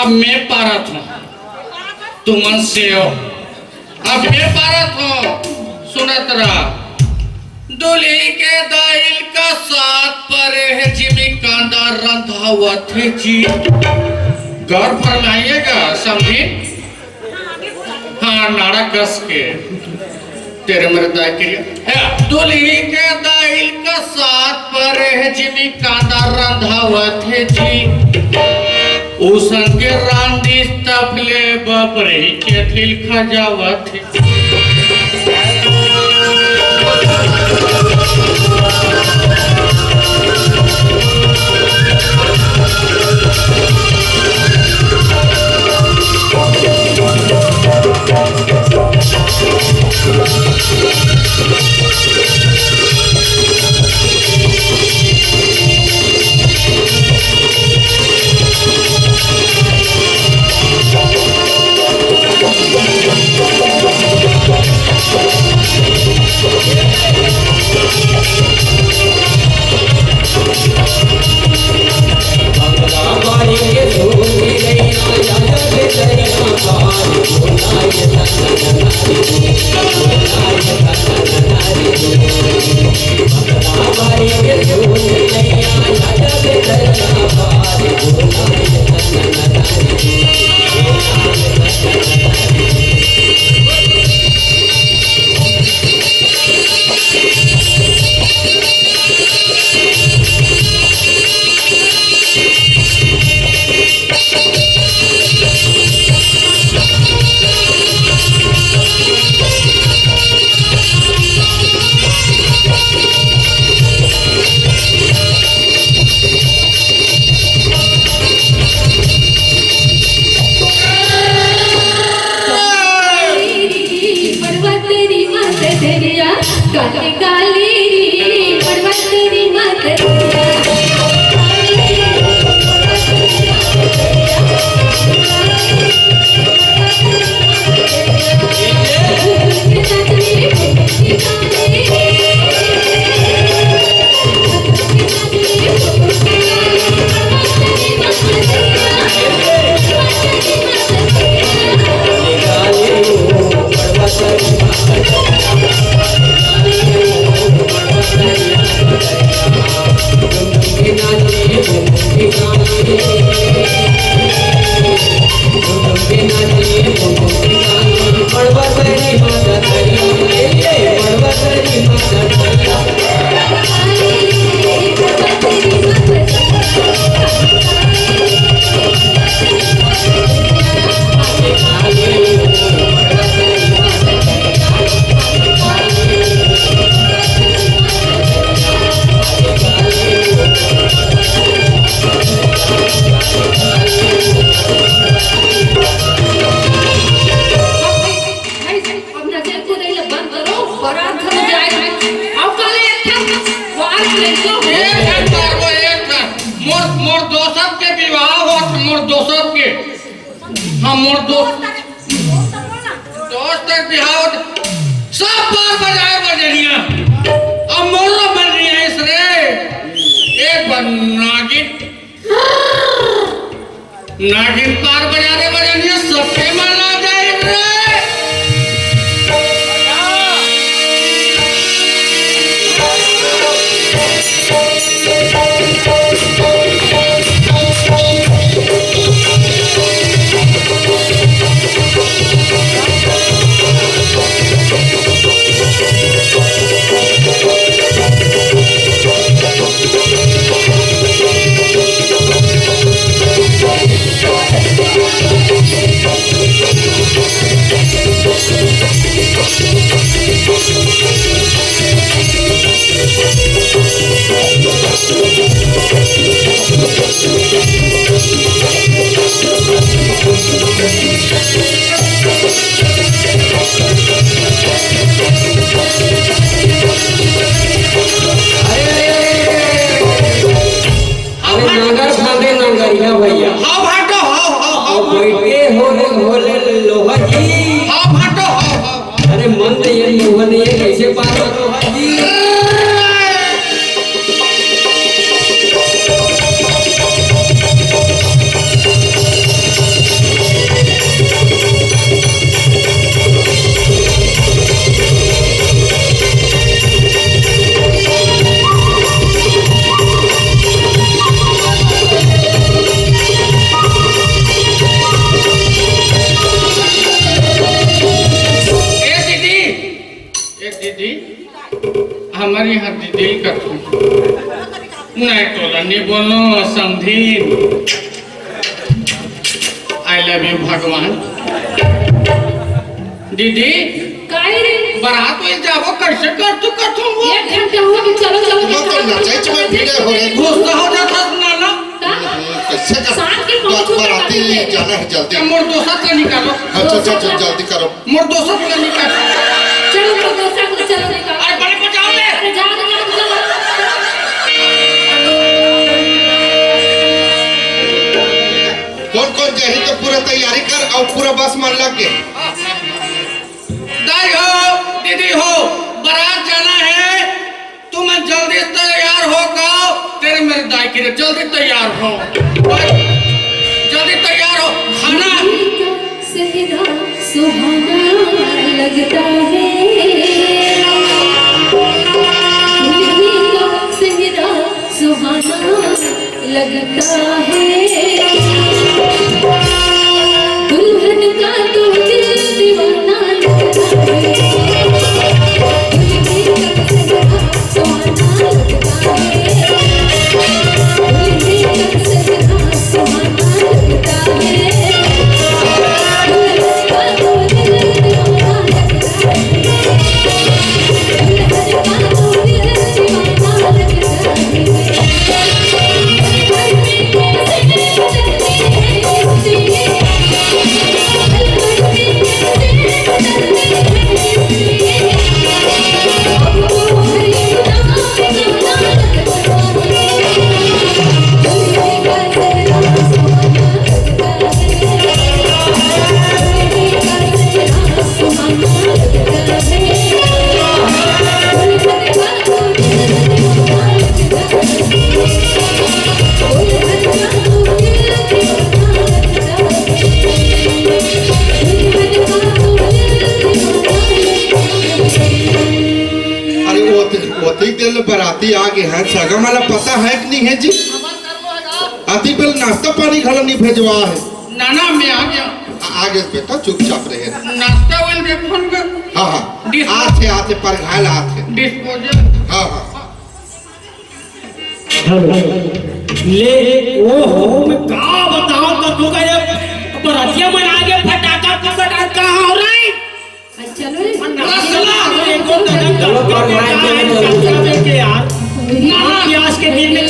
अब मैं पारत हूँ तुमन से हो अब मैं पारत हूँ सुनत रहा दूल्हे के दाइल का साथ पर है जिमी कांदा रंधा हुआ थे जी गौर फरमाइएगा समझी हाँ नाड़ा कस के तेरे मेरे दाई के लिए दूल्हे के दाइल का साथ पर है जिमी कांदा रंधा हुआ थे जी उसन के रांदी तपले बपरे के दिल खजावा थे काली काली पर्वतरी मात दोस्त बिहार सब बार बजाए बजनिया अब मोरो बन रही है इस रे एक बार नागिन पार बजाने बजनिया सबके माना जाए रे दीदी हमारी यहाँ दीदी का नहीं तोला नहीं बोलो समझी आई लव यू भगवान दीदी काय रे बारात में जाओ कैसे कर तू एक घंटे हो गए चलो चलो मत तो नाचायची मग भिडे हो रे घुसता हो जाता नाना कैसे कर साथ के बात पहुंचो बराती जाना है जल्दी मोर दोस्त का निकालो अच्छा जल्दी करो मोर दोस्त का निकालो चलो तो दोस्ता को चलो निकाल अरे बड़े बचाओ ले अरे जाओ कौन जाही तो पूरा तैयारी कर और पूरा बस मान लग के दाई हो दीदी हो बारात जाना है तुम जल्दी तैयार हो गाओ तेरे मेरे दाई के लिए जल्दी तैयार हो जल्दी तैयार हो खाना सहरा सुहाना लगता है सहरा सुहाना लगता है दुल्हन का तो दिल दीवाना लगता है सुहाना लगता है बराती आ गए हैं सगम वाला पता है कि नहीं है जी आती पहले नाश्ता पानी खाना नहीं भेजवा है नाना मैं आ गया आगे बेटा चुपचाप रहे नाश्ता वाले में फोन कर हाँ आते पर घायल आते डिस्पोजल हाँ ले ओ हो मैं का बताऊं कद्दू का ये बरातिया में आगे फटाका फटाका कहां हो रहा है चलो रे चलो पर भाई के यार प्यास के दिन में